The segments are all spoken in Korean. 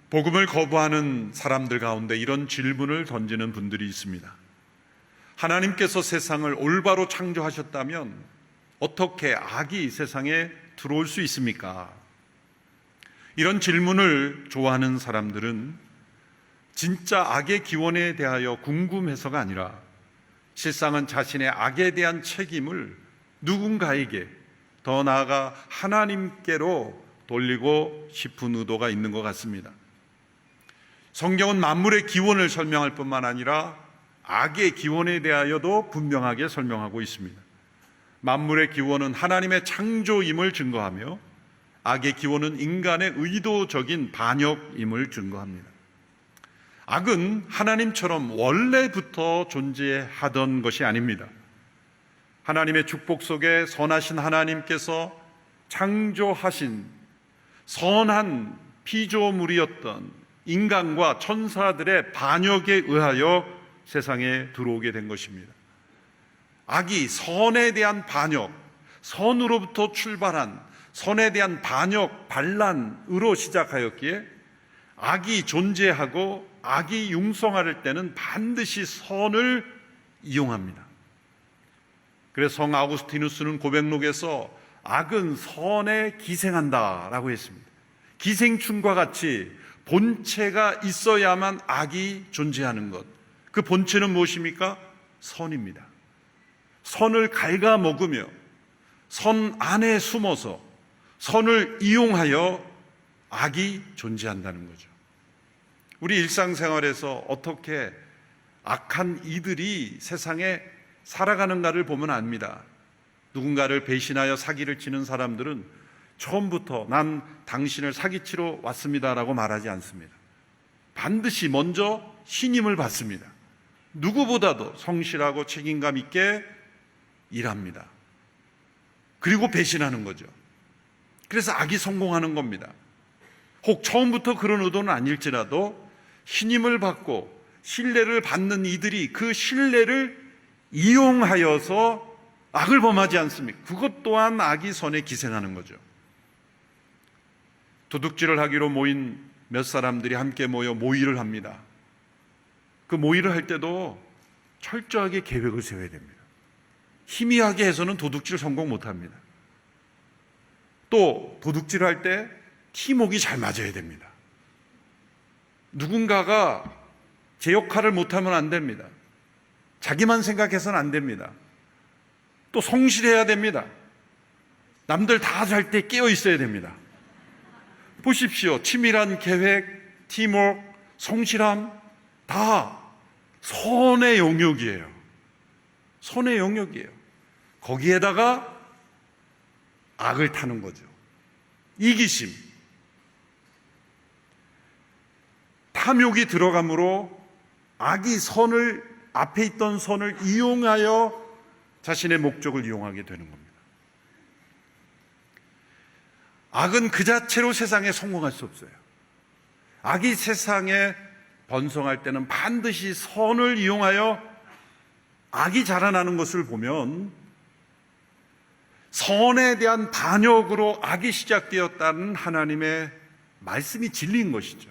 복음을 거부하는 사람들 가운데 이런 질문을 던지는 분들이 있습니다. 하나님께서 세상을 올바로 창조하셨다면 어떻게 악이 세상에 들어올 수 있습니까? 이런 질문을 좋아하는 사람들은 진짜 악의 기원에 대하여 궁금해서가 아니라 실상은 자신의 악에 대한 책임을 누군가에게, 더 나아가 하나님께로 돌리고 싶은 의도가 있는 것 같습니다. 성경은 만물의 기원을 설명할 뿐만 아니라 악의 기원에 대하여도 분명하게 설명하고 있습니다. 만물의 기원은 하나님의 창조임을 증거하며 악의 기원은 인간의 의도적인 반역임을 증거합니다. 악은 하나님처럼 원래부터 존재하던 것이 아닙니다. 하나님의 축복 속에 선하신 하나님께서 창조하신 선한 피조물이었던 인간과 천사들의 반역에 의하여 세상에 들어오게 된 것입니다. 악이 선에 대한 반역, 선으로부터 출발한 선에 대한 반역, 반란으로 시작하였기에 악이 존재하고 악이 융성할 때는 반드시 선을 이용합니다. 그래서 성 아우구스티누스는 고백록에서 악은 선에 기생한다라고 했습니다. 기생충과 같이 본체가 있어야만 악이 존재하는 것, 그 본체는 무엇입니까? 선입니다. 선을 갉아먹으며 선 안에 숨어서 선을 이용하여 악이 존재한다는 거죠. 우리 일상생활에서 어떻게 악한 이들이 세상에 살아가는가를 보면 압니다. 누군가를 배신하여 사기를 치는 사람들은 처음부터 난 당신을 사기치러 왔습니다라고 말하지 않습니다. 반드시 먼저 신임을 받습니다. 누구보다도 성실하고 책임감 있게 일합니다. 그리고 배신하는 거죠. 그래서 악이 성공하는 겁니다. 혹 처음부터 그런 의도는 아닐지라도 신임을 받고 신뢰를 받는 이들이 그 신뢰를 이용하여서 악을 범하지 않습니까? 그것 또한 악이 선에 기생하는 거죠. 도둑질을 하기로 모인 몇 사람들이 함께 모여 모의를 합니다. 그 모의를 할 때도 철저하게 계획을 세워야 됩니다. 희미하게 해서는 도둑질 성공 못합니다. 또 도둑질을 할 때 팀워크가 잘 맞아야 됩니다. 누군가가 제 역할을 못하면 안 됩니다. 자기만 생각해서는 안 됩니다. 또 성실해야 됩니다. 남들 다 잘 때 깨어 있어야 됩니다. 보십시오. 치밀한 계획, 팀워크, 성실함 다 선의 영역이에요. 선의 영역이에요. 거기에다가 악을 타는 거죠. 이기심, 탐욕이 들어감으로 악이 선을, 앞에 있던 선을 이용하여 자신의 목적을 이용하게 되는 겁니다. 악은 그 자체로 세상에 성공할 수 없어요. 악이 세상에 번성할 때는 반드시 선을 이용하여 악이 자라나는 것을 보면 선에 대한 반역으로 악이 시작되었다는 하나님의 말씀이 진리인 것이죠.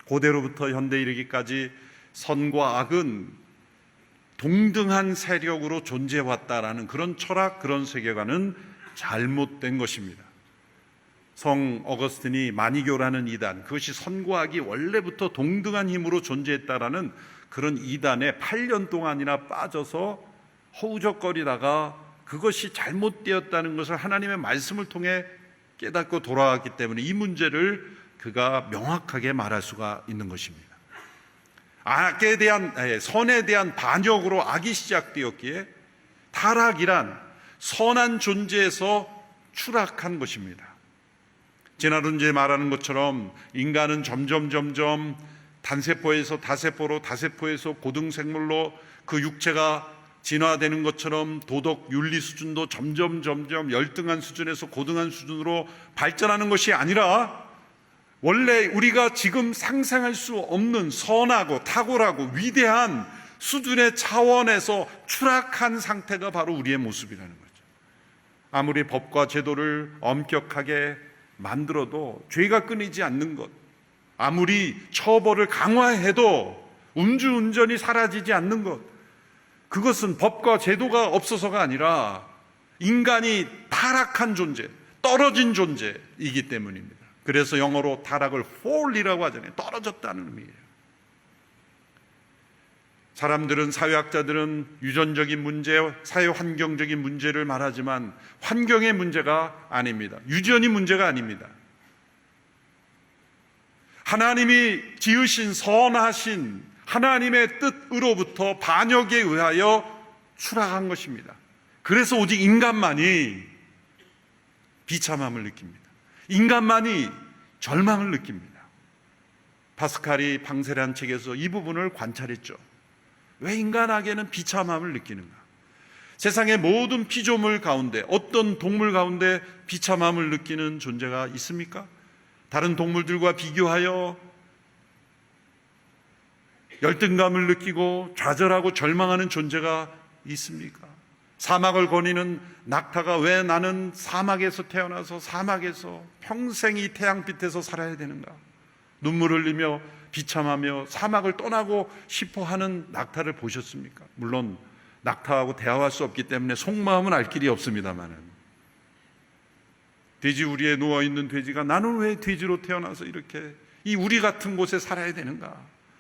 고대로부터 현대에 이르기까지 선과 악은 동등한 세력으로 존재해왔다라는 그런 철학, 그런 세계관은 잘못된 것입니다. 성 어거스틴이 마니교라는 이단, 그것이 선과 악이 원래부터 동등한 힘으로 존재했다라는 그런 이단에 8년 동안이나 빠져서 허우적거리다가 그것이 잘못되었다는 것을 하나님의 말씀을 통해 깨닫고 돌아왔기 때문에 이 문제를 그가 명확하게 말할 수가 있는 것입니다. 악에 대한, 선에 대한 반역으로 악이 시작되었기에 타락이란 선한 존재에서 추락한 것입니다. 진화론자에 말하는 것처럼 인간은 점점 단세포에서 다세포로, 다세포에서 고등생물로 그 육체가 진화되는 것처럼 도덕 윤리 수준도 점점 열등한 수준에서 고등한 수준으로 발전하는 것이 아니라 원래 우리가 지금 상상할 수 없는 선하고 탁월하고 위대한 수준의 차원에서 추락한 상태가 바로 우리의 모습이라는 거죠. 아무리 법과 제도를 엄격하게 만들어도 죄가 끊이지 않는 것, 아무리 처벌을 강화해도 음주운전이 사라지지 않는 것, 그것은 법과 제도가 없어서가 아니라 인간이 타락한 존재, 떨어진 존재이기 때문입니다. 그래서 영어로 타락을 fall이라고 하잖아요. 떨어졌다는 의미예요. 사람들은, 사회학자들은 유전적인 문제, 사회환경적인 문제를 말하지만 환경의 문제가 아닙니다. 유전이 문제가 아닙니다. 하나님이 지으신 선하신 하나님의 뜻으로부터 반역에 의하여 추락한 것입니다. 그래서 오직 인간만이 비참함을 느낍니다. 인간만이 절망을 느낍니다. 파스칼이 방세란 책에서 이 부분을 관찰했죠. 왜 인간에게는 비참함을 느끼는가? 세상의 모든 피조물 가운데, 어떤 동물 가운데 비참함을 느끼는 존재가 있습니까? 다른 동물들과 비교하여 열등감을 느끼고 좌절하고 절망하는 존재가 있습니까? 사막을 거니는 낙타가 왜 나는 사막에서 태어나서 사막에서 평생 이 태양빛에서 살아야 되는가? 눈물 흘리며 비참하며 사막을 떠나고 싶어 하는 낙타를 보셨습니까? 물론 낙타하고 대화할 수 없기 때문에 속마음은 알 길이 없습니다만은, 돼지우리에 누워있는 돼지가 나는 왜 돼지로 태어나서 이렇게 이 우리 같은 곳에 살아야 되는가?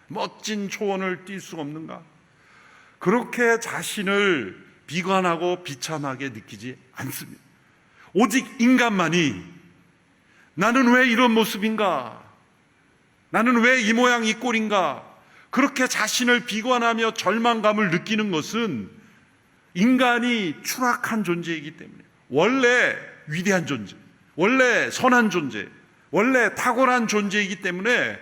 멋진 초원을 뛸 수 없는가? 그렇게 자신을 비관하고 비참하게 느끼지 않습니다. 오직 인간만이 나는 왜 이런 모습인가? 나는 왜 이 모양 이 꼴인가? 그렇게 자신을 비관하며 절망감을 느끼는 것은 인간이 추락한 존재이기 때문에, 원래 위대한 존재, 원래 선한 존재, 원래 탁월한 존재이기 때문에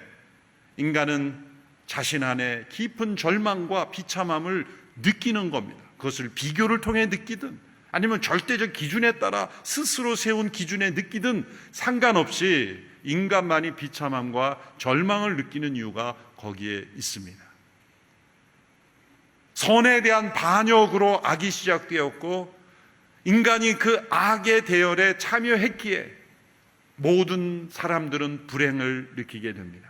인간은 자신 안에 깊은 절망과 비참함을 느끼는 겁니다. 그것을 비교를 통해 느끼든 아니면 절대적 기준에 따라 스스로 세운 기준에 느끼든 상관없이 인간만이 비참함과 절망을 느끼는 이유가 거기에 있습니다. 선에 대한 반역으로 악이 시작되었고, 인간이 그 악의 대열에 참여했기에 모든 사람들은 불행을 느끼게 됩니다.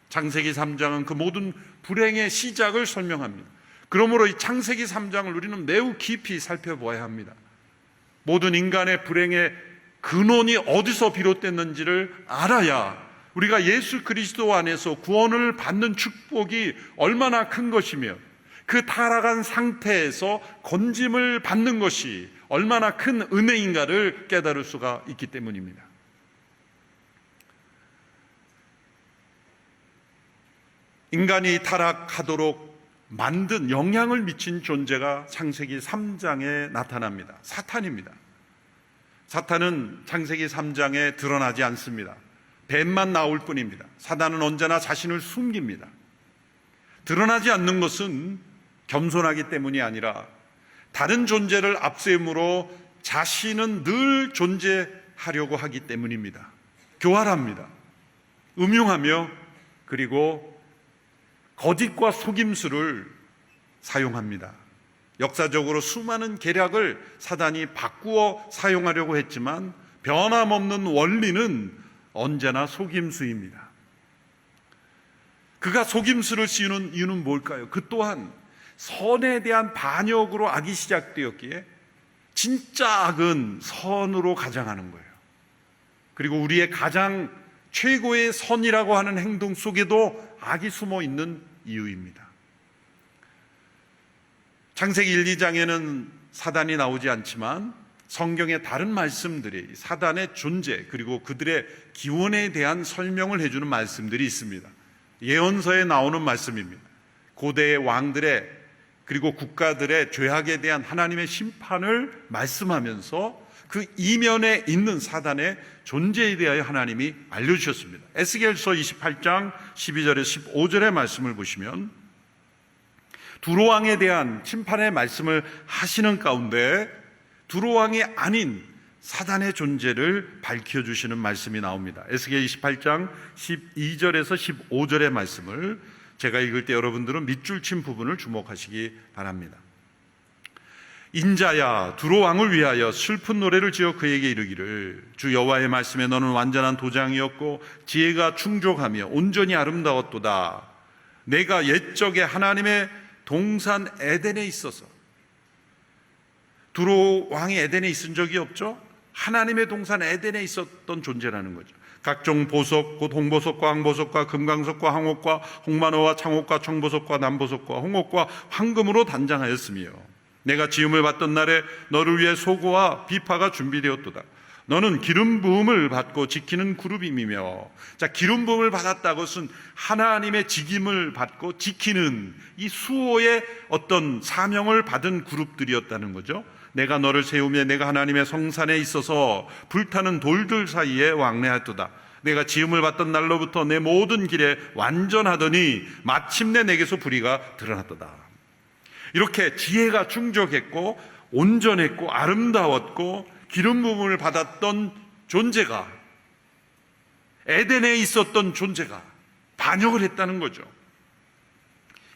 창세기 3장은 그 모든 불행의 시작을 설명합니다. 그러므로 이 창세기 3장을 우리는 매우 깊이 살펴보아야 합니다. 모든 인간의 불행의 근원이 어디서 비롯됐는지를 알아야 우리가 예수 그리스도 안에서 구원을 받는 축복이 얼마나 큰 것이며 그 타락한 상태에서 건짐을 받는 것이 얼마나 큰 은혜인가를 깨달을 수가 있기 때문입니다. 인간이 타락하도록 만든, 영향을 미친 존재가 창세기 3장에 나타납니다. 사탄입니다. 사탄은 창세기 3장에 드러나지 않습니다. 뱀만 나올 뿐입니다. 사탄은 언제나 자신을 숨깁니다. 드러나지 않는 것은 겸손하기 때문이 아니라 다른 존재를 앞세움으로 자신은 늘 존재하려고 하기 때문입니다. 교활합니다. 음흉하며 그리고 거짓과 속임수를 사용합니다. 역사적으로 수많은 계략을 사단이 바꾸어 사용하려고 했지만 변함없는 원리는 언제나 속임수입니다. 그가 속임수를 씌우는 이유는 뭘까요? 그 또한 선에 대한 반역으로 악이 시작되었기에 진짜 악은 선으로 가장하는 거예요. 그리고 우리의 가장 최고의 선이라고 하는 행동 속에도 악이 숨어 있는 이유입니다. 창세기 1, 2장에는 사단이 나오지 않지만 성경의 다른 말씀들이 사단의 존재 그리고 그들의 기원에 대한 설명을 해주는 말씀들이 있습니다. 예언서에 나오는 말씀입니다. 고대의 왕들의 그리고 국가들의 죄악에 대한 하나님의 심판을 말씀하면서 그 이면에 있는 사단의 존재에 대하여 하나님이 알려주셨습니다. 에스겔서 28장 12절에서 15절의 말씀을 보시면 두로왕에 대한 심판의 말씀을 하시는 가운데 두로왕이 아닌 사단의 존재를 밝혀주시는 말씀이 나옵니다. 에스겔 28장 12절에서 15절의 말씀을 제가 읽을 때 여러분들은 밑줄 친 부분을 주목하시기 바랍니다. 인자야 두로 왕을 위하여 슬픈 노래를 지어 그에게 이르기를 주 여호와의 말씀에 너는 완전한 도장이었고 지혜가 충족하며 온전히 아름다웠도다. 내가 옛적에 하나님의 동산 에덴에 있어서, 두로 왕이 에덴에 있은 적이 없죠. 하나님의 동산 에덴에 있었던 존재라는 거죠. 각종 보석, 곧 홍보석과 황보석과 금강석과 황옥과 홍만호와 창옥과 청보석과 남보석과 홍옥과 황금으로 단장하였으며 내가 지음을 받던 날에 너를 위해 소고와 비파가 준비되었도다. 너는 기름 부음을 받고 지키는 그룹임이며, 자, 기름 부음을 받았다는 것은 하나님의 직임을 받고 지키는 이 수호의 어떤 사명을 받은 그룹들이었다는 거죠. 내가 너를 세우며 내가 하나님의 성산에 있어서 불타는 돌들 사이에 왕래하였도다. 내가 지음을 받던 날로부터 내 모든 길에 완전하더니 마침내 내게서 불의가 드러났도다. 이렇게 지혜가 충족했고 온전했고 아름다웠고 기름 부음을 받았던 존재가, 에덴에 있었던 존재가 반역을 했다는 거죠.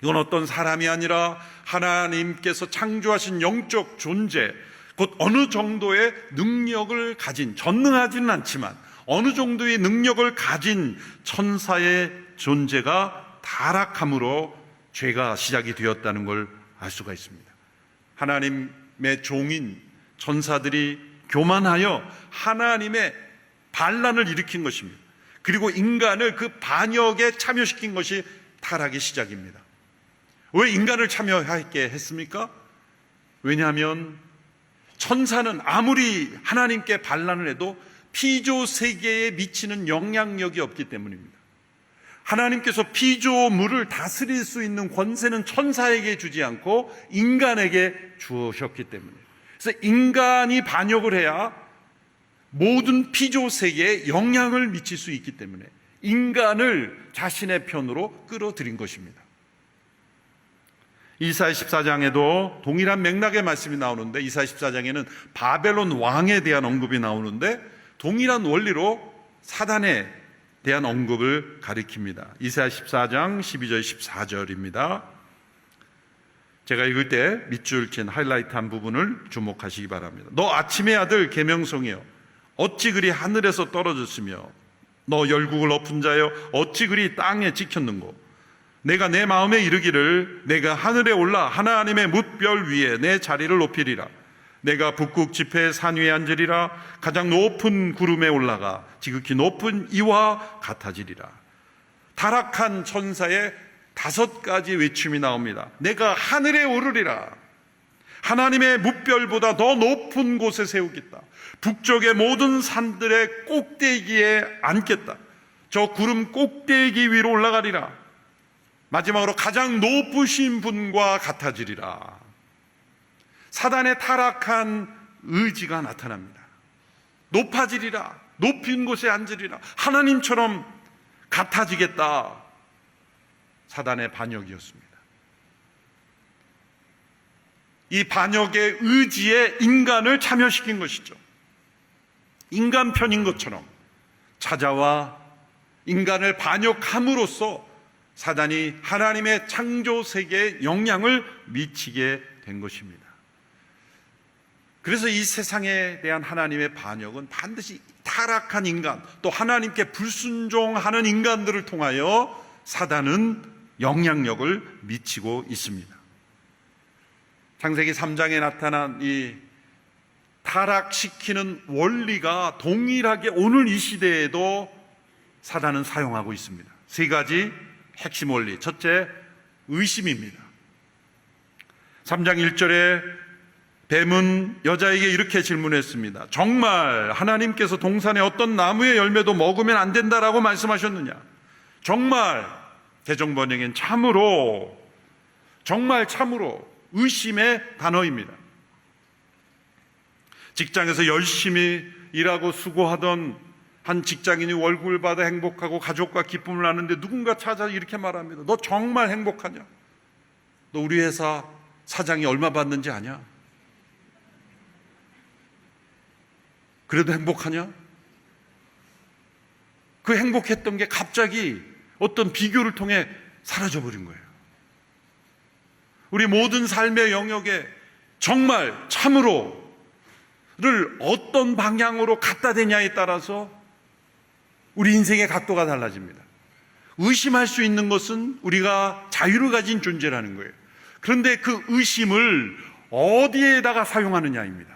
이건 어떤 사람이 아니라 하나님께서 창조하신 영적 존재, 곧 어느 정도의 능력을 가진, 전능하지는 않지만 어느 정도의 능력을 가진 천사의 존재가 타락함으로 죄가 시작이 되었다는 걸 알 수가 있습니다. 하나님의 종인 천사들이 교만하여 하나님의 반란을 일으킨 것입니다. 그리고 인간을 그 반역에 참여시킨 것이 타락의 시작입니다. 왜 인간을 참여하게 했습니까? 왜냐하면 천사는 아무리 하나님께 반란을 해도 피조 세계에 미치는 영향력이 없기 때문입니다. 하나님께서 피조물을 다스릴 수 있는 권세는 천사에게 주지 않고 인간에게 주셨기 때문에, 그래서 인간이 반역을 해야 모든 피조 세계에 영향을 미칠 수 있기 때문에 인간을 자신의 편으로 끌어들인 것입니다. 이사야 14장에도 동일한 맥락의 말씀이 나오는데, 이사야 14장에는 바벨론 왕에 대한 언급이 나오는데 동일한 원리로 사단에 대한 언급을 가리킵니다. 이사야 14장 12절 14절입니다. 제가 읽을 때 밑줄 친 하이라이트한 부분을 주목하시기 바랍니다. 너 아침의 아들 계명성이여 어찌 그리 하늘에서 떨어졌으며 너 열국을 엎은 자여 어찌 그리 땅에 찍혔는고 내가 내 마음에 이르기를 내가 하늘에 올라 하나님의 뭇별 위에 내 자리를 높이리라. 내가 북극 지폐의 산 위에 앉으리라. 가장 높은 구름에 올라가 지극히 높은 이와 같아지리라. 타락한 천사의 5가지 외침이 나옵니다. 내가 하늘에 오르리라. 하나님의 뭇별보다 더 높은 곳에 세우겠다. 북쪽의 모든 산들의 꼭대기에 앉겠다. 저 구름 꼭대기 위로 올라가리라. 마지막으로 가장 높으신 분과 같아지리라. 사단의 타락한 의지가 나타납니다. 높아지리라. 높은 곳에 앉으리라. 하나님처럼 같아지겠다. 사단의 반역이었습니다. 이 반역의 의지에 인간을 참여시킨 것이죠. 인간 편인 것처럼 찾아와 인간을 반역함으로써 사단이 하나님의 창조 세계에 영향을 미치게 된 것입니다. 그래서 이 세상에 대한 하나님의 반역은 반드시 타락한 인간, 또 하나님께 불순종하는 인간들을 통하여 사단은 영향력을 미치고 있습니다. 창세기 3장에 나타난 이 타락시키는 원리가 동일하게 오늘 이 시대에도 사단은 사용하고 있습니다. 3가지 핵심 원리. 첫째, 의심입니다. 3장 1절에 뱀은 여자에게 이렇게 질문했습니다. 정말 하나님께서 동산의 어떤 나무의 열매도 먹으면 안 된다라고 말씀하셨느냐? 정말, 대정번역엔 참으로, 정말 참으로 의심의 단어입니다. 직장에서 열심히 일하고 수고하던 한 직장인이 월급을 받아 행복하고 가족과 기쁨을 나누는데 누군가 찾아서 이렇게 말합니다. 너 정말 행복하냐? 너 우리 회사 사장이 얼마 받는지 아냐? 그래도 행복하냐? 그 행복했던 게 갑자기 어떤 비교를 통해 사라져버린 거예요. 우리 모든 삶의 영역에 정말 참으로를 어떤 방향으로 갖다 대냐에 따라서 우리 인생의 각도가 달라집니다. 의심할 수 있는 것은 우리가 자유를 가진 존재라는 거예요. 그런데 그 의심을 어디에다가 사용하느냐입니다.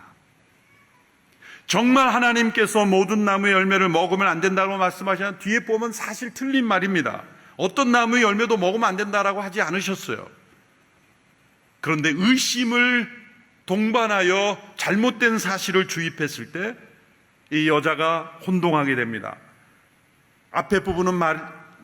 정말 하나님께서 모든 나무의 열매를 먹으면 안 된다고 말씀하시는 뒤에 보면 사실 틀린 말입니다. 어떤 나무의 열매도 먹으면 안 된다라고 하지 않으셨어요. 그런데 의심을 동반하여 잘못된 사실을 주입했을 때 이 여자가 혼동하게 됩니다. 앞에 부분은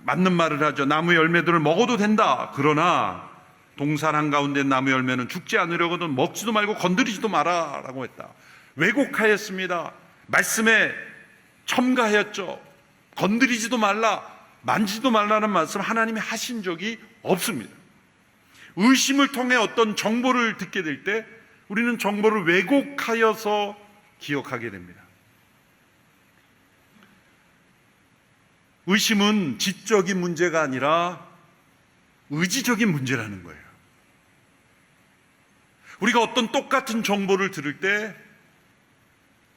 맞는 말을 하죠. 나무 열매들을 먹어도 된다. 그러나 동산 한가운데 나무 열매는 죽지 않으려거든 먹지도 말고 건드리지도 마라 라고 했다. 왜곡하였습니다. 말씀에 첨가하였죠. 건드리지도 말라, 만지도 말라는 말씀 하나님이 하신 적이 없습니다. 의심을 통해 어떤 정보를 듣게 될 때 우리는 정보를 왜곡하여서 기억하게 됩니다. 의심은 지적인 문제가 아니라 의지적인 문제라는 거예요. 우리가 어떤 똑같은 정보를 들을 때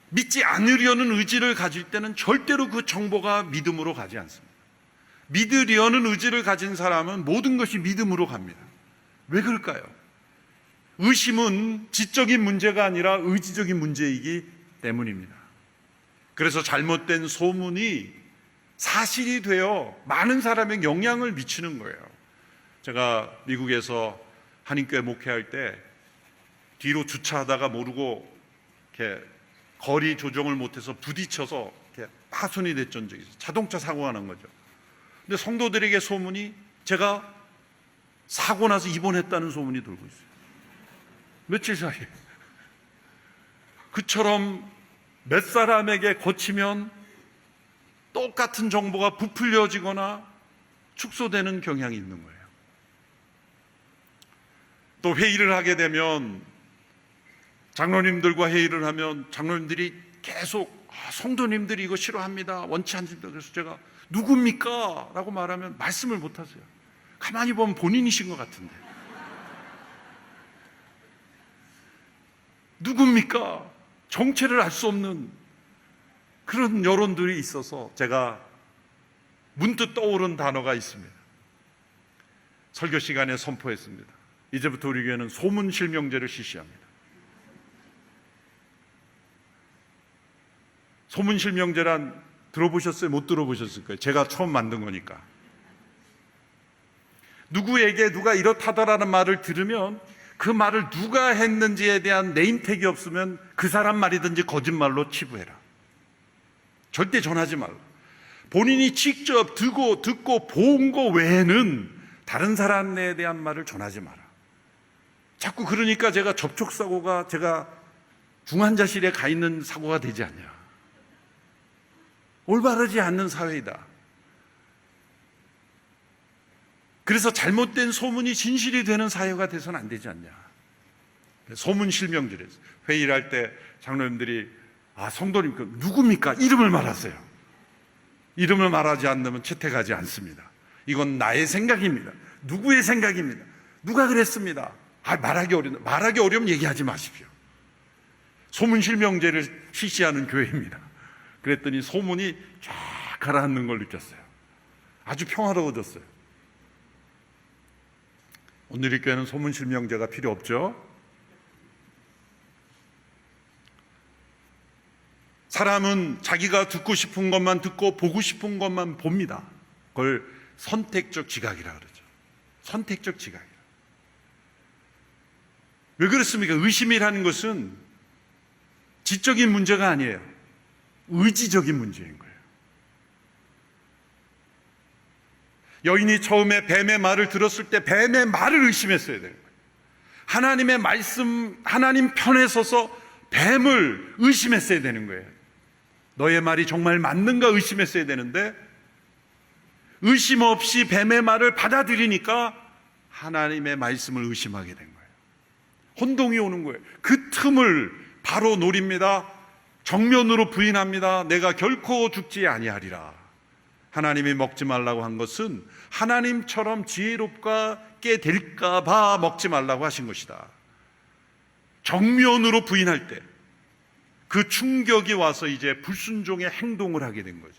믿지 않으려는 의지를 가질 때는 절대로 그 정보가 믿음으로 가지 않습니다. 믿으려는 의지를 가진 사람은 모든 것이 믿음으로 갑니다. 왜 그럴까요? 의심은 지적인 문제가 아니라 의지적인 문제이기 때문입니다. 그래서 잘못된 소문이 사실이 되어 많은 사람에게 영향을 미치는 거예요. 제가 미국에서 한인교회 목회할 때 뒤로 주차하다가 모르고 이렇게 거리 조정을 못해서 부딪혀서 이렇게 파손이 됐던 적이 있어요. 자동차 사고가 난 거죠. 근데 성도들에게 소문이 제가 사고 나서 입원했다는 소문이 돌고 있어요. 며칠 사이에. 그처럼 몇 사람에게 거치면 똑같은 정보가 부풀려지거나 축소되는 경향이 있는 거예요. 또 회의를 하게 되면 장로님들과 회의를 하면 장로님들이 계속 성도님들이 이거 싫어합니다. 원치 않습니다. 그래서 제가 누굽니까? 라고 말하면 말씀을 못 하세요. 가만히 보면 본인이신 것 같은데. 누굽니까? 정체를 알 수 없는 그런 여론들이 있어서 제가 문득 떠오른 단어가 있습니다. 설교 시간에 선포했습니다. 이제부터 우리 교회는 소문실명제를 실시합니다. 소문실명제란 들어보셨어요? 못 들어보셨을 거예요. 제가 처음 만든 거니까. 누구에게 누가 이렇다더라는 말을 들으면 그 말을 누가 했는지에 대한 네임택이 없으면 그 사람 말이든지 거짓말로 치부해라. 절대 전하지 말라. 본인이 직접 듣고 본 거 외에는 다른 사람에 대한 말을 전하지 마라. 자꾸 그러니까 제가 접촉사고가 제가 중환자실에 가 있는 사고가 되지 않냐. 올바르지 않는 사회이다. 그래서 잘못된 소문이 진실이 되는 사회가 돼서는 안 되지 않냐. 소문실명제를 했어요. 회의를 할 때 장로님들이 성도님 누굽니까? 이름을 말하세요. 이름을 말하지 않으면 채택하지 않습니다. 이건 나의 생각입니다. 누구의 생각입니다. 누가 그랬습니다. 말하기 어려우면 얘기하지 마십시오. 소문실명제를 실시하는 교회입니다. 그랬더니 소문이 쫙 가라앉는 걸 느꼈어요. 아주 평화로워졌어요. 오늘 이 교회는 소문실명제가 필요 없죠. 사람은 자기가 듣고 싶은 것만 듣고 보고 싶은 것만 봅니다. 그걸 선택적 지각이라 그러죠. 선택적 지각이라. 왜 그렇습니까? 의심이라는 것은 지적인 문제가 아니에요. 의지적인 문제인 거예요. 여인이 처음에 뱀의 말을 들었을 때 뱀의 말을 의심했어야 되는 거예요. 하나님의 말씀, 하나님 편에 서서 뱀을 의심했어야 되는 거예요. 너의 말이 정말 맞는가 의심했어야 되는데 의심 없이 뱀의 말을 받아들이니까 하나님의 말씀을 의심하게 된 거예요. 혼동이 오는 거예요. 그 틈을 바로 노립니다. 정면으로 부인합니다. 내가 결코 죽지 아니하리라. 하나님이 먹지 말라고 한 것은 하나님처럼 지혜롭게 될까 봐 먹지 말라고 하신 것이다. 정면으로 부인할 때 그 충격이 와서 이제 불순종의 행동을 하게 된 거죠.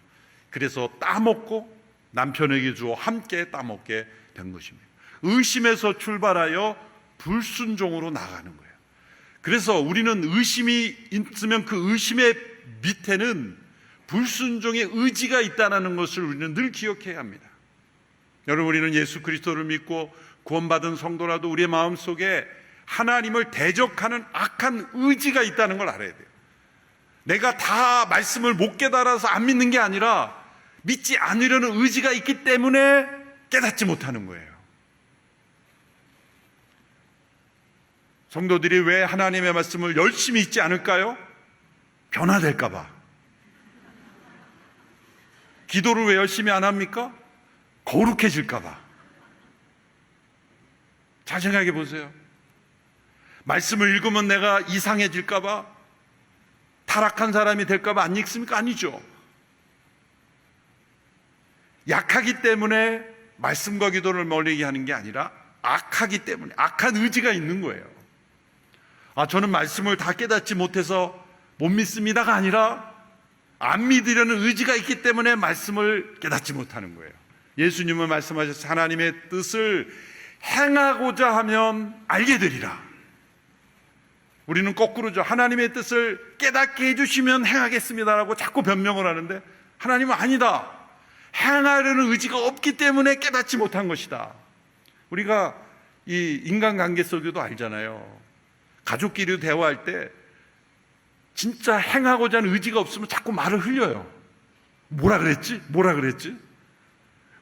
그래서 따먹고 남편에게 주어 함께 따먹게 된 것입니다. 의심에서 출발하여 불순종으로 나가는 거예요. 그래서 우리는 의심이 있으면 그 의심의 밑에는 불순종의 의지가 있다는 것을 우리는 늘 기억해야 합니다. 여러분, 우리는 예수 그리스도를 믿고 구원받은 성도라도 우리의 마음속에 하나님을 대적하는 악한 의지가 있다는 걸 알아야 돼요. 내가 다 말씀을 못 깨달아서 안 믿는 게 아니라 믿지 않으려는 의지가 있기 때문에 깨닫지 못하는 거예요. 성도들이 왜 하나님의 말씀을 열심히 읽지 않을까요? 변화될까 봐. 기도를 왜 열심히 안 합니까? 거룩해질까 봐. 잘 생각해 보세요. 말씀을 읽으면 내가 이상해질까 봐, 타락한 사람이 될까 봐 안 읽습니까? 아니죠. 약하기 때문에 말씀과 기도를 멀리 하는 게 아니라 악하기 때문에, 악한 의지가 있는 거예요. 저는 말씀을 다 깨닫지 못해서 못 믿습니다가 아니라 안 믿으려는 의지가 있기 때문에 말씀을 깨닫지 못하는 거예요. 예수님은 말씀하셔서 하나님의 뜻을 행하고자 하면 알게 되리라. 우리는 거꾸로죠. 하나님의 뜻을 깨닫게 해주시면 행하겠습니다라고 자꾸 변명을 하는데, 하나님은 아니다. 행하려는 의지가 없기 때문에 깨닫지 못한 것이다. 우리가 이 인간관계 속에도 알잖아요. 가족끼리 대화할 때 진짜 행하고자 하는 의지가 없으면 자꾸 말을 흘려요. 뭐라 그랬지? 뭐라 그랬지?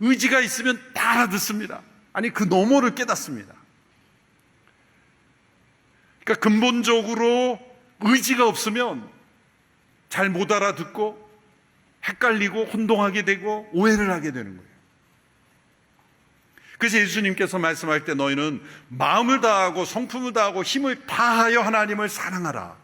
의지가 있으면 다 알아듣습니다. 아니, 그 너머를 깨닫습니다. 그러니까 근본적으로 의지가 없으면 잘 못 알아듣고 헷갈리고 혼동하게 되고 오해를 하게 되는 거예요. 그래서 예수님께서 말씀할 때 너희는 마음을 다하고 성품을 다하고 힘을 다하여 하나님을 사랑하라.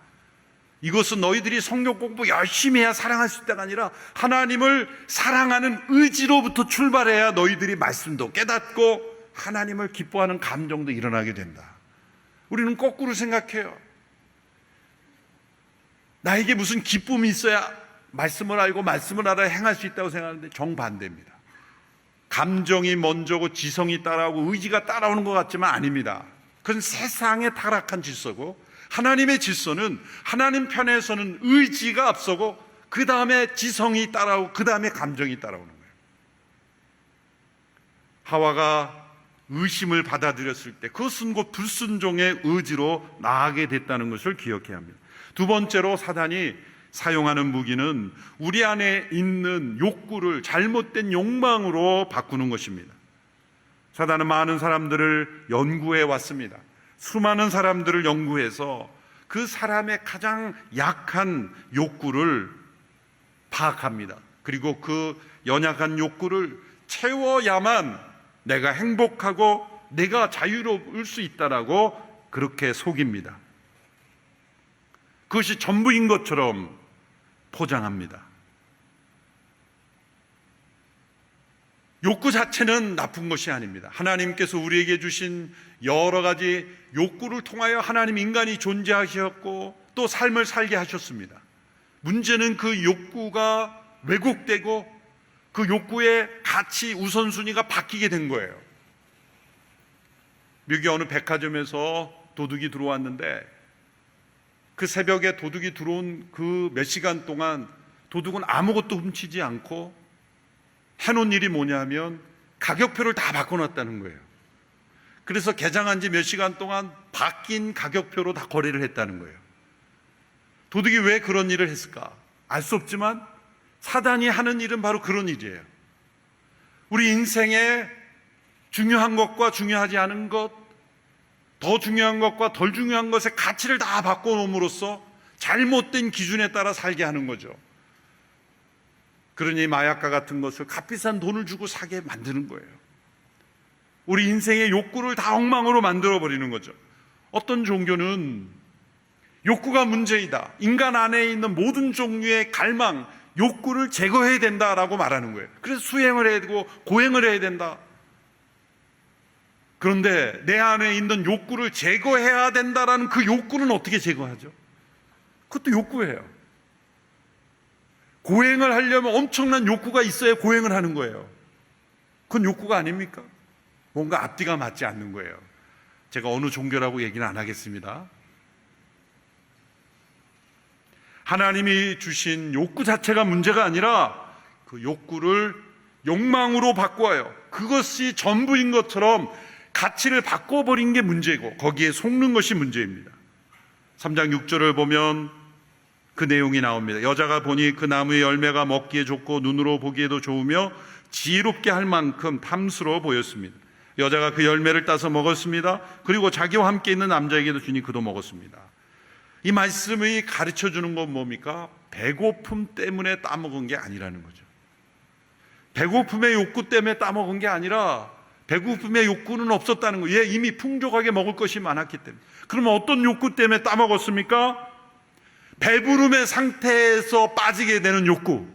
이것은 너희들이 성경 공부 열심히 해야 사랑할 수 있다가 아니라 하나님을 사랑하는 의지로부터 출발해야 너희들이 말씀도 깨닫고 하나님을 기뻐하는 감정도 일어나게 된다. 우리는 거꾸로 생각해요. 나에게 무슨 기쁨이 있어야 말씀을 알고 말씀을 알아야 행할 수 있다고 생각하는데 정반대입니다. 감정이 먼저고 지성이 따라오고 의지가 따라오는 것 같지만 아닙니다. 그건 세상의 타락한 질서고, 하나님의 질서는 하나님 편에서는 의지가 앞서고 그 다음에 지성이 따라오고 그 다음에 감정이 따라오는 거예요. 하와가 의심을 받아들였을 때 그것은 곧 불순종의 의지로 나아가게 됐다는 것을 기억해야 합니다. 두 번째로 사단이 사용하는 무기는 우리 안에 있는 욕구를 잘못된 욕망으로 바꾸는 것입니다. 사단은 많은 사람들을 연구해 왔습니다. 수많은 사람들을 연구해서 그 사람의 가장 약한 욕구를 파악합니다. 그리고 그 연약한 욕구를 채워야만 내가 행복하고 내가 자유로울 수 있다라고 그렇게 속입니다. 그것이 전부인 것처럼 포장합니다. 욕구 자체는 나쁜 것이 아닙니다. 하나님께서 우리에게 주신 여러 가지 욕구를 통하여 하나님 인간이 존재하셨고 또 삶을 살게 하셨습니다. 문제는 그 욕구가 왜곡되고 그 욕구의 가치 우선순위가 바뀌게 된 거예요. 미국의 어느 백화점에서 도둑이 들어왔는데 그 새벽에 도둑이 들어온 그 몇 시간 동안 도둑은 아무것도 훔치지 않고 해놓은 일이 뭐냐면 가격표를 다 바꿔놨다는 거예요. 그래서 개장한 지 몇 시간 동안 바뀐 가격표로 다 거래를 했다는 거예요. 도둑이 왜 그런 일을 했을까? 알 수 없지만 사단이 하는 일은 바로 그런 일이에요. 우리 인생에 중요한 것과 중요하지 않은 것, 더 중요한 것과 덜 중요한 것의 가치를 다 바꿔놓음으로써 잘못된 기준에 따라 살게 하는 거죠. 그러니 마약과 같은 것을 값비싼 돈을 주고 사게 만드는 거예요. 우리 인생의 욕구를 다 엉망으로 만들어버리는 거죠. 어떤 종교는 욕구가 문제이다, 인간 안에 있는 모든 종류의 갈망, 욕구를 제거해야 된다라고 말하는 거예요. 그래서 수행을 해야 되고 고행을 해야 된다. 그런데 내 안에 있는 욕구를 제거해야 된다라는 그 욕구는 어떻게 제거하죠? 그것도 욕구예요. 고행을 하려면 엄청난 욕구가 있어야 고행을 하는 거예요. 그건 욕구가 아닙니까? 뭔가 앞뒤가 맞지 않는 거예요. 제가 어느 종교라고 얘기는 안 하겠습니다. 하나님이 주신 욕구 자체가 문제가 아니라 그 욕구를 욕망으로 바꿔요. 그것이 전부인 것처럼 가치를 바꿔버린 게 문제고 거기에 속는 것이 문제입니다. 3장 6절을 보면 그 내용이 나옵니다. 여자가 보니 그 나무의 열매가 먹기에 좋고 눈으로 보기에도 좋으며 지혜롭게 할 만큼 탐스러워 보였습니다. 여자가 그 열매를 따서 먹었습니다. 그리고 자기와 함께 있는 남자에게도 주니 그도 먹었습니다. 이 말씀이 가르쳐 주는 건 뭡니까? 배고픔 때문에 따먹은 게 아니라는 거죠. 배고픔의 욕구 때문에 따먹은 게 아니라 배고픔의 욕구는 없었다는 거예요. 얘 이미 풍족하게 먹을 것이 많았기 때문에. 그러면 어떤 욕구 때문에 따먹었습니까? 배부름의 상태에서 빠지게 되는 욕구.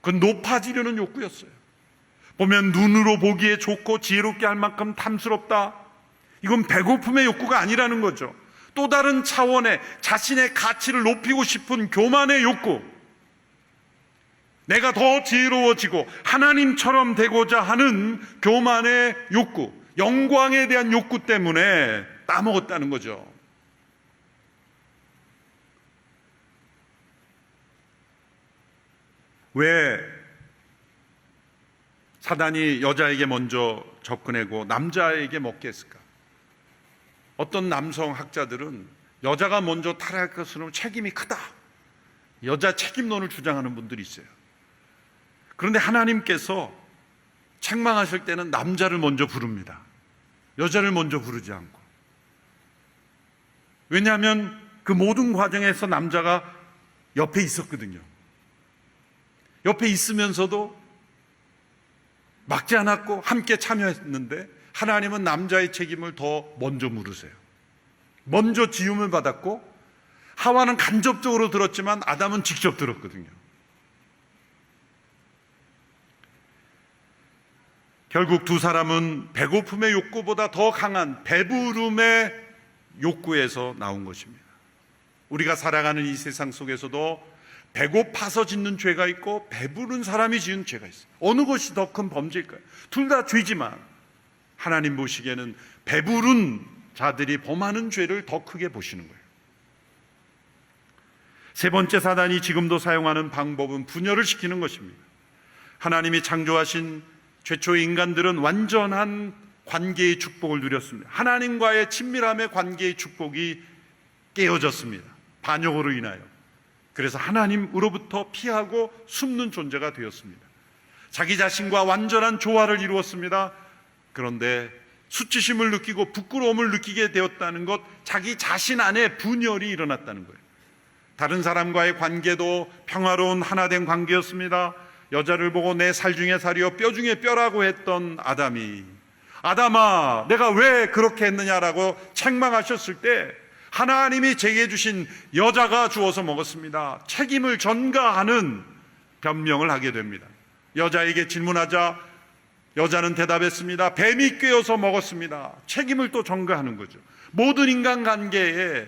그건 높아지려는 욕구였어요. 보면 눈으로 보기에 좋고 지혜롭게 할 만큼 탐스럽다. 이건 배고픔의 욕구가 아니라는 거죠. 또 다른 차원의 자신의 가치를 높이고 싶은 교만의 욕구. 내가 더 지혜로워지고 하나님처럼 되고자 하는 교만의 욕구, 영광에 대한 욕구 때문에 따먹었다는 거죠. 왜 사단이 여자에게 먼저 접근하고 남자에게 먹게 했을까? 어떤 남성 학자들은 여자가 먼저 타락할 것은 책임이 크다. 여자 책임론을 주장하는 분들이 있어요. 그런데 하나님께서 책망하실 때는 남자를 먼저 부릅니다. 여자를 먼저 부르지 않고. 왜냐하면 그 모든 과정에서 남자가 옆에 있었거든요. 옆에 있으면서도 막지 않았고 함께 참여했는데 하나님은 남자의 책임을 더 먼저 물으세요. 먼저 지음을 받았고 하와는 간접적으로 들었지만 아담은 직접 들었거든요. 결국 두 사람은 배고픔의 욕구보다 더 강한 배부름의 욕구에서 나온 것입니다. 우리가 살아가는 이 세상 속에서도 배고파서 짓는 죄가 있고 배부른 사람이 지은 죄가 있어요. 어느 것이 더 큰 범죄일까요? 둘 다 죄지만 하나님 보시기에는 배부른 자들이 범하는 죄를 더 크게 보시는 거예요. 세 번째 사단이 지금도 사용하는 방법은 분열을 시키는 것입니다. 하나님이 창조하신 최초의 인간들은 완전한 관계의 축복을 누렸습니다. 하나님과의 친밀함의 관계의 축복이 깨어졌습니다. 반역으로 인하여. 그래서 하나님으로부터 피하고 숨는 존재가 되었습니다. 자기 자신과 완전한 조화를 이루었습니다. 그런데 수치심을 느끼고 부끄러움을 느끼게 되었다는 것, 자기 자신 안에 분열이 일어났다는 거예요. 다른 사람과의 관계도 평화로운 하나된 관계였습니다. 여자를 보고 내 살 중에 살이요 뼈 중에 뼈라고 했던 아담이, 아담아 내가 왜 그렇게 했느냐라고 책망하셨을 때 하나님이 제게 주신 여자가 주어서 먹었습니다. 책임을 전가하는 변명을 하게 됩니다. 여자에게 질문하자 여자는 대답했습니다. 뱀이 꿰어서 먹었습니다. 책임을 또 전가하는 거죠. 모든 인간관계에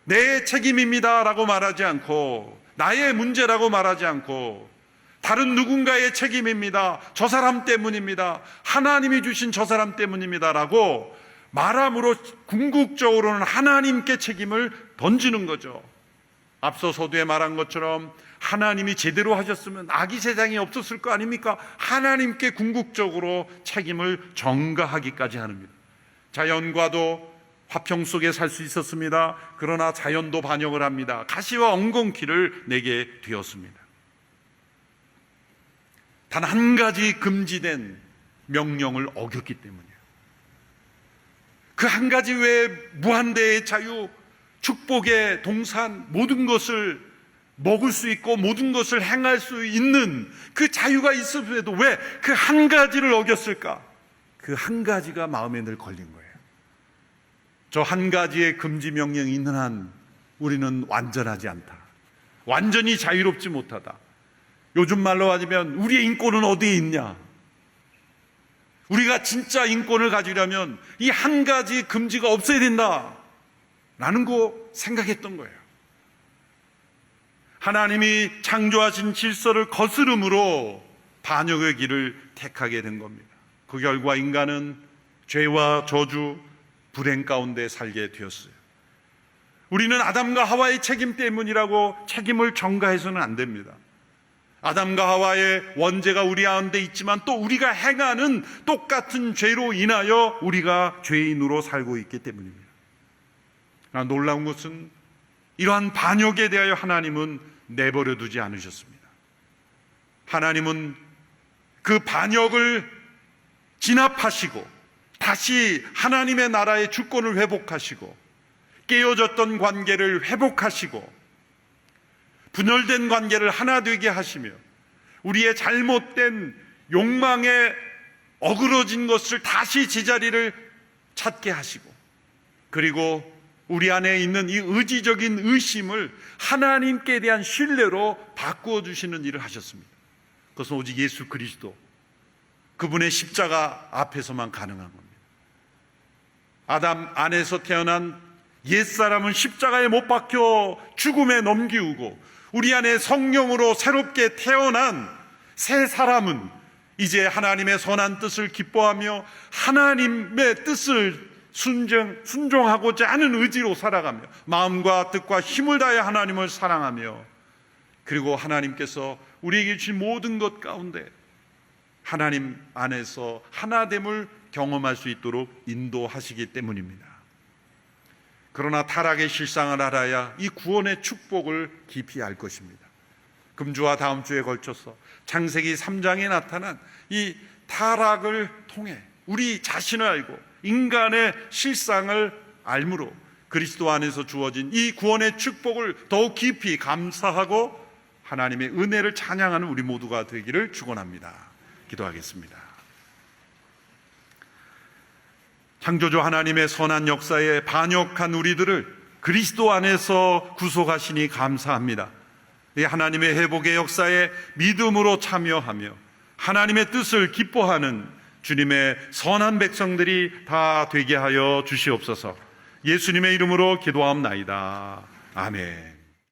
내 책임입니다 라고 말하지 않고, 나의 문제라고 말하지 않고, 다른 누군가의 책임입니다, 저 사람 때문입니다, 하나님이 주신 저 사람 때문입니다 라고 말함으로 궁극적으로는 하나님께 책임을 던지는 거죠. 앞서 서두에 말한 것처럼 하나님이 제대로 하셨으면 악이 세상에 없었을 거 아닙니까? 하나님께 궁극적으로 책임을 전가하기까지 합니다. 자연과도 화평 속에 살 수 있었습니다. 그러나 자연도 반역을 합니다. 가시와 엉겅퀴를 내게 되었습니다. 단 한 가지 금지된 명령을 어겼기 때문이에요. 그 한 가지 외에 무한대의 자유, 축복의 동산, 모든 것을 먹을 수 있고 모든 것을 행할 수 있는 그 자유가 있음에도 왜 그 한 가지를 어겼을까? 그 한 가지가 마음에 늘 걸린 거예요. 저 한 가지의 금지 명령이 있는 한 우리는 완전하지 않다. 완전히 자유롭지 못하다. 요즘 말로 하자면 우리의 인권은 어디에 있냐? 우리가 진짜 인권을 가지려면 이 한 가지 금지가 없어야 된다라는 거 생각했던 거예요. 하나님이 창조하신 질서를 거스름으로 반역의 길을 택하게 된 겁니다. 그 결과 인간은 죄와 저주, 불행 가운데 살게 되었어요. 우리는 아담과 하와의 책임 때문이라고 책임을 전가해서는 안 됩니다. 아담과 하와의 원죄가 우리 가운데 있지만 또 우리가 행하는 똑같은 죄로 인하여 우리가 죄인으로 살고 있기 때문입니다. 그러나 놀라운 것은 이러한 반역에 대하여 하나님은 내버려 두지 않으셨습니다. 하나님은 그 반역을 진압하시고 다시 하나님의 나라의 주권을 회복하시고 깨어졌던 관계를 회복하시고 분열된 관계를 하나 되게 하시며 우리의 잘못된 욕망에 어그러진 것을 다시 제자리를 찾게 하시고 그리고 우리 안에 있는 이 의지적인 의심을 하나님께 대한 신뢰로 바꾸어 주시는 일을 하셨습니다. 그것은 오직 예수 그리스도 그분의 십자가 앞에서만 가능한 겁니다. 아담 안에서 태어난 옛사람은 십자가에 못 박혀 죽음에 넘기우고 우리 안에 성령으로 새롭게 태어난 새 사람은 이제 하나님의 선한 뜻을 기뻐하며 하나님의 뜻을 순종하고자 하는 의지로 살아가며 마음과 뜻과 힘을 다해 하나님을 사랑하며 그리고 하나님께서 우리에게 주신 모든 것 가운데 하나님 안에서 하나됨을 경험할 수 있도록 인도하시기 때문입니다. 그러나 타락의 실상을 알아야 이 구원의 축복을 깊이 알 것입니다. 금주와 다음 주에 걸쳐서 창세기 3장에 나타난 이 타락을 통해 우리 자신을 알고 인간의 실상을 알므로 그리스도 안에서 주어진 이 구원의 축복을 더욱 깊이 감사하고 하나님의 은혜를 찬양하는 우리 모두가 되기를 축원합니다. 기도하겠습니다. 창조주 하나님의 선한 역사에 반역한 우리들을 그리스도 안에서 구속하시니 감사합니다. 이 하나님의 회복의 역사에 믿음으로 참여하며 하나님의 뜻을 기뻐하는 주님의 선한 백성들이 다 되게 하여 주시옵소서. 예수님의 이름으로 기도하옵나이다. 아멘.